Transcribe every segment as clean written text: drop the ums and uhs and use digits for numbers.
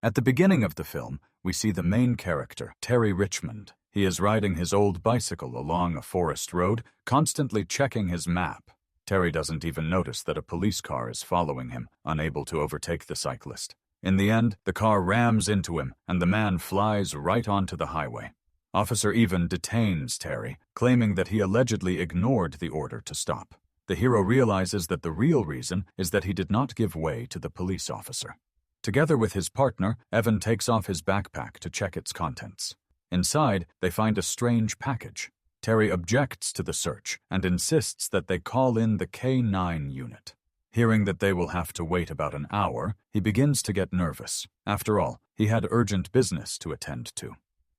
At the beginning of the film, we see the main character, Terry Richmond. He is riding his old bicycle along a forest road, constantly checking his map. Terry doesn't even notice that a police car is following him, unable to overtake the cyclist. In the end, the car rams into him, and the man flies right onto the highway. Officer Even detains Terry, claiming that he allegedly ignored the order to stop. The hero realizes that the real reason is that he did not give way to the police officer. Together with his partner, Evan takes off his backpack to check its contents. Inside, they find a strange package. Terry objects to the search and insists that they call in the K9 unit. Hearing that they will have to wait about an hour, he begins to get nervous. After all, he had urgent business to attend to.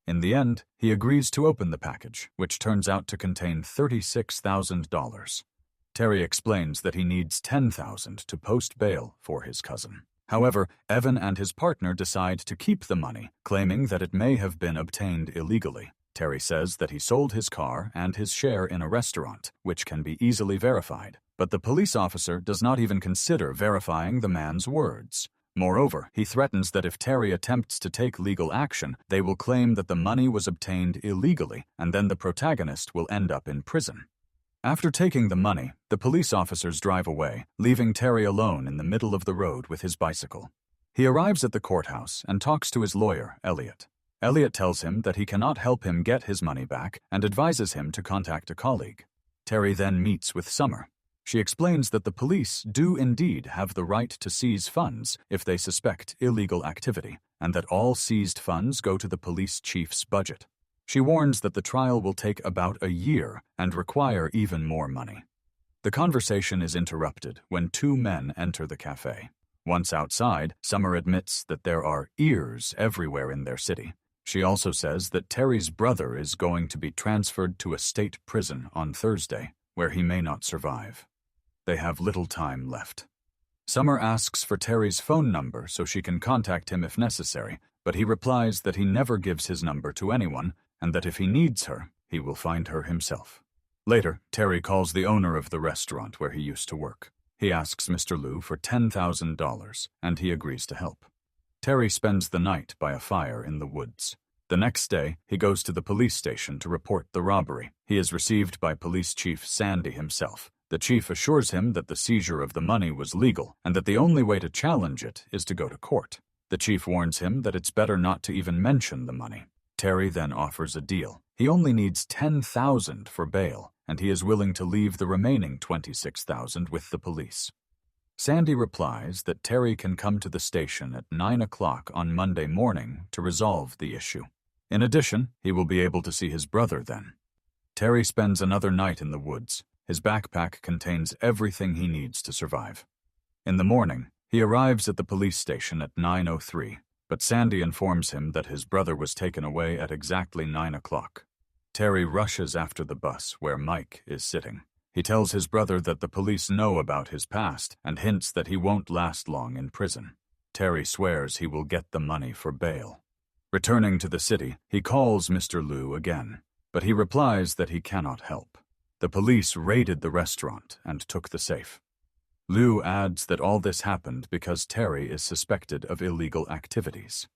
In the end, he agrees to open the package, which turns out to contain $36,000. Terry explains that he needs $10,000 to post bail for his cousin. However, Evan and his partner decide to keep the money, claiming that it may have been obtained illegally. Terry says that he sold his car and his share in a restaurant, which can be easily verified. But the police officer does not even consider verifying the man's words. Moreover, he threatens that if Terry attempts to take legal action, they will claim that the money was obtained illegally, and then the protagonist will end up in prison. After taking the money, the police officers drive away, leaving Terry alone in the middle of the road with his bicycle. He arrives at the courthouse and talks to his lawyer, Elliot. Elliot tells him that he cannot help him get his money back and advises him to contact a colleague. Terry then meets with Summer. She explains that the police do indeed have the right to seize funds if they suspect illegal activity, and that all seized funds go to the police chief's budget. She warns that the trial will take about a year and require even more money. The conversation is interrupted when two men enter the cafe. Once outside, Summer admits that there are ears everywhere in their city. She also says that Terry's brother is going to be transferred to a state prison on Thursday, where he may not survive. They have little time left. Summer asks for Terry's phone number so she can contact him if necessary, but he replies that he never gives his number to anyone, and that if he needs her, he will find her himself. Later, Terry calls the owner of the restaurant where he used to work. He asks Mr. Liu for $10,000, and he agrees to help. Terry spends the night by a fire in the woods. The next day, he goes to the police station to report the robbery. He is received by Police Chief Sandy himself. The chief assures him that the seizure of the money was legal, and that the only way to challenge it is to go to court. The chief warns him that it's better not to even mention the money. Terry then offers a deal. He only needs $10,000 for bail, and he is willing to leave the remaining $26,000 with the police. Sandy replies that Terry can come to the station at 9 o'clock on Monday morning to resolve the issue. In addition, he will be able to see his brother then. Terry spends another night in the woods. His backpack contains everything he needs to survive. In the morning, he arrives at the police station at 9:03. But Sandy informs him that his brother was taken away at exactly 9 o'clock. Terry rushes after the bus where Mike is sitting. He tells his brother that the police know about his past and hints that he won't last long in prison. Terry swears he will get the money for bail. Returning to the city, he calls Mr. Liu again, but he replies that he cannot help. The police raided the restaurant and took the safe. Liu adds that all this happened because Terry is suspected of illegal activities.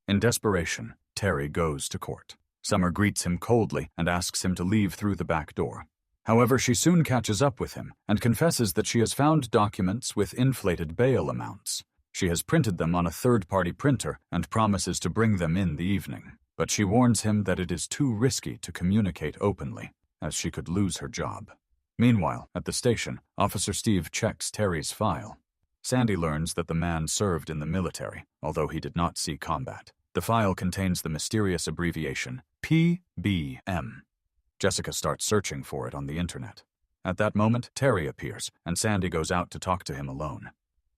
In desperation, Terry goes to court. Summer greets him coldly and asks him to leave through the back door. However, she soon catches up with him and confesses that she has found documents with inflated bail amounts. She has printed them on a third-party printer and promises to bring them in the evening. But she warns him that it is too risky to communicate openly, as she could lose her job. Meanwhile, at the station, Officer Steve checks Terry's file. Sandy learns that the man served in the military, although he did not see combat. The file contains the mysterious abbreviation PBM. Jessica starts searching for it on the internet. At that moment, Terry appears, and Sandy goes out to talk to him alone.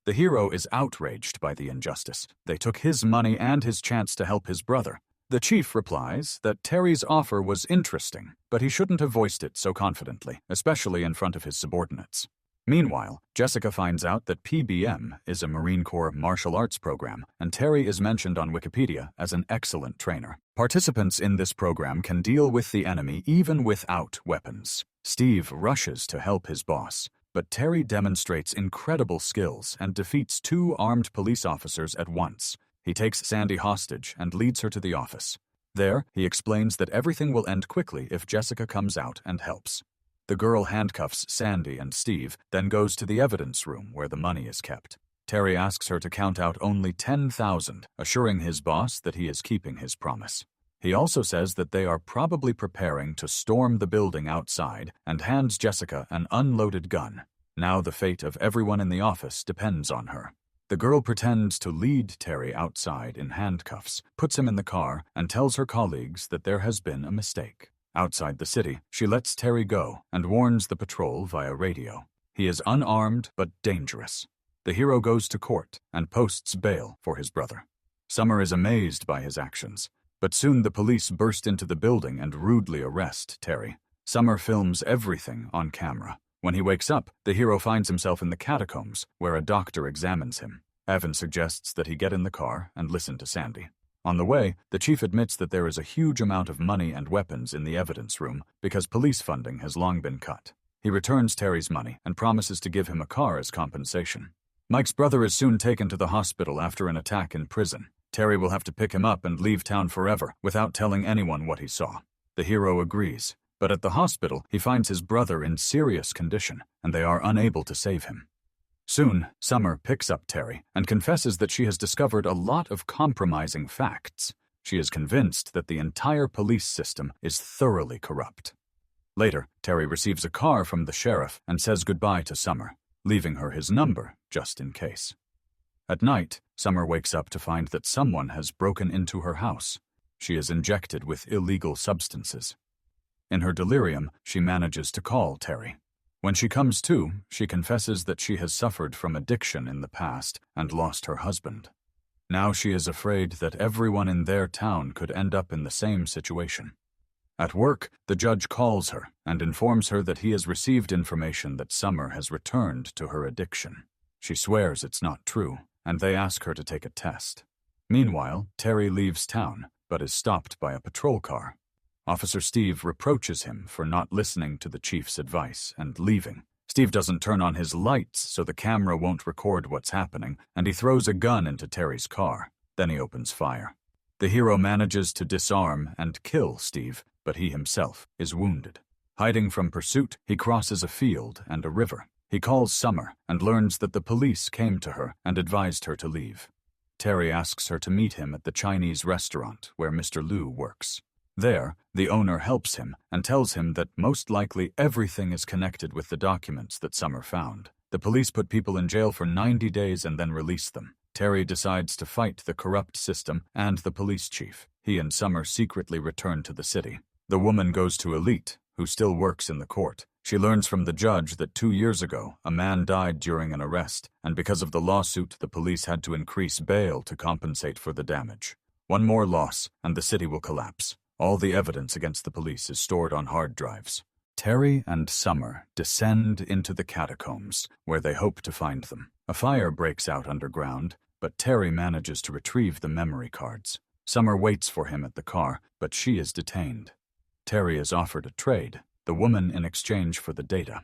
The hero is outraged by the injustice. They took his money and his chance to help his brother. The chief replies that Terry's offer was interesting, but he shouldn't have voiced it so confidently, especially in front of his subordinates. Meanwhile, Jessica finds out that PBM is a Marine Corps martial arts program, and Terry is mentioned on Wikipedia as an excellent trainer. Participants in this program can deal with the enemy even without weapons. Steve rushes to help his boss, but Terry demonstrates incredible skills and defeats two armed police officers at once. He takes Sandy hostage and leads her to the office. There, he explains that everything will end quickly if Jessica comes out and helps. The girl handcuffs Sandy and Steve, then goes to the evidence room where the money is kept. Terry asks her to count out only $10,000, assuring his boss that he is keeping his promise. He also says that they are probably preparing to storm the building outside and hands Jessica an unloaded gun. Now the fate of everyone in the office depends on her. The girl pretends to lead Terry outside in handcuffs, puts him in the car, and tells her colleagues that there has been a mistake. Outside the city, she lets Terry go and warns the patrol via radio. He is unarmed but dangerous. The hero goes to court and posts bail for his brother. Summer is amazed by his actions, but soon the police burst into the building and rudely arrest Terry. Summer films everything on camera. When he wakes up, the hero finds himself in the catacombs, where a doctor examines him. Evan suggests that he get in the car and listen to Sandy. On the way, the chief admits that there is a huge amount of money and weapons in the evidence room because police funding has long been cut. He returns Terry's money and promises to give him a car as compensation. Mike's brother is soon taken to the hospital after an attack in prison. Terry will have to pick him up and leave town forever without telling anyone what he saw. The hero agrees. But at the hospital, he finds his brother in serious condition, and they are unable to save him. Soon, Summer picks up Terry and confesses that she has discovered a lot of compromising facts. She is convinced that the entire police system is thoroughly corrupt. Later, Terry receives a car from the sheriff and says goodbye to Summer, leaving her his number just in case. At night, Summer wakes up to find that someone has broken into her house. She is injected with illegal substances. In her delirium, she manages to call Terry. When she comes to, she confesses that she has suffered from addiction in the past and lost her husband. Now she is afraid that everyone in their town could end up in the same situation. At work, the judge calls her and informs her that he has received information that Summer has returned to her addiction. She swears it's not true, and they ask her to take a test. Meanwhile, Terry leaves town, but is stopped by a patrol car. Officer Steve reproaches him for not listening to the chief's advice and leaving. Steve doesn't turn on his lights so the camera won't record what's happening, and he throws a gun into Terry's car. Then he opens fire. The hero manages to disarm and kill Steve, but he himself is wounded. Hiding from pursuit, he crosses a field and a river. He calls Summer and learns that the police came to her and advised her to leave. Terry asks her to meet him at the Chinese restaurant where Mr. Liu works. There, the owner helps him and tells him that most likely everything is connected with the documents that Summer found. The police put people in jail for 90 days and then release them. Terry decides to fight the corrupt system and the police chief. He and Summer secretly return to the city. The woman goes to Elite, who still works in the court. She learns from the judge that 2 years ago, a man died during an arrest, and because of the lawsuit, the police had to increase bail to compensate for the damage. One more loss, and the city will collapse. All the evidence against the police is stored on hard drives. Terry and Summer descend into the catacombs, where they hope to find them. A fire breaks out underground, but Terry manages to retrieve the memory cards. Summer waits for him at the car, but she is detained. Terry is offered a trade, the woman in exchange for the data.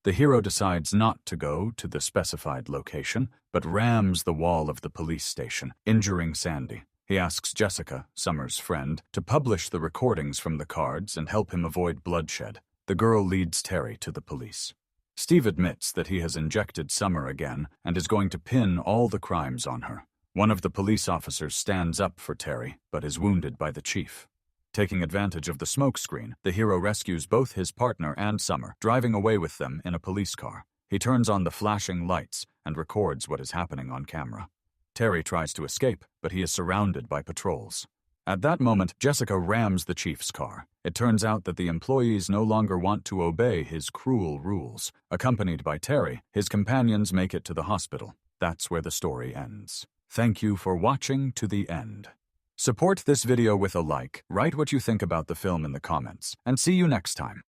The hero decides not to go to the specified location, but rams the wall of the police station, injuring Sandy. He asks Jessica, Summer's friend, to publish the recordings from the cards and help him avoid bloodshed. The girl leads Terry to the police. Steve admits that he has injected Summer again and is going to pin all the crimes on her. One of the police officers stands up for Terry, but is wounded by the chief. Taking advantage of the smoke screen, the hero rescues both his partner and Summer, driving away with them in a police car. He turns on the flashing lights and records what is happening on camera. Terry tries to escape, but he is surrounded by patrols. At that moment, Jessica rams the chief's car. It turns out that the employees no longer want to obey his cruel rules. Accompanied by Terry, his companions make it to the hospital. That's where the story ends. Thank you for watching to the end. Support this video with a like, write what you think about the film in the comments, and see you next time.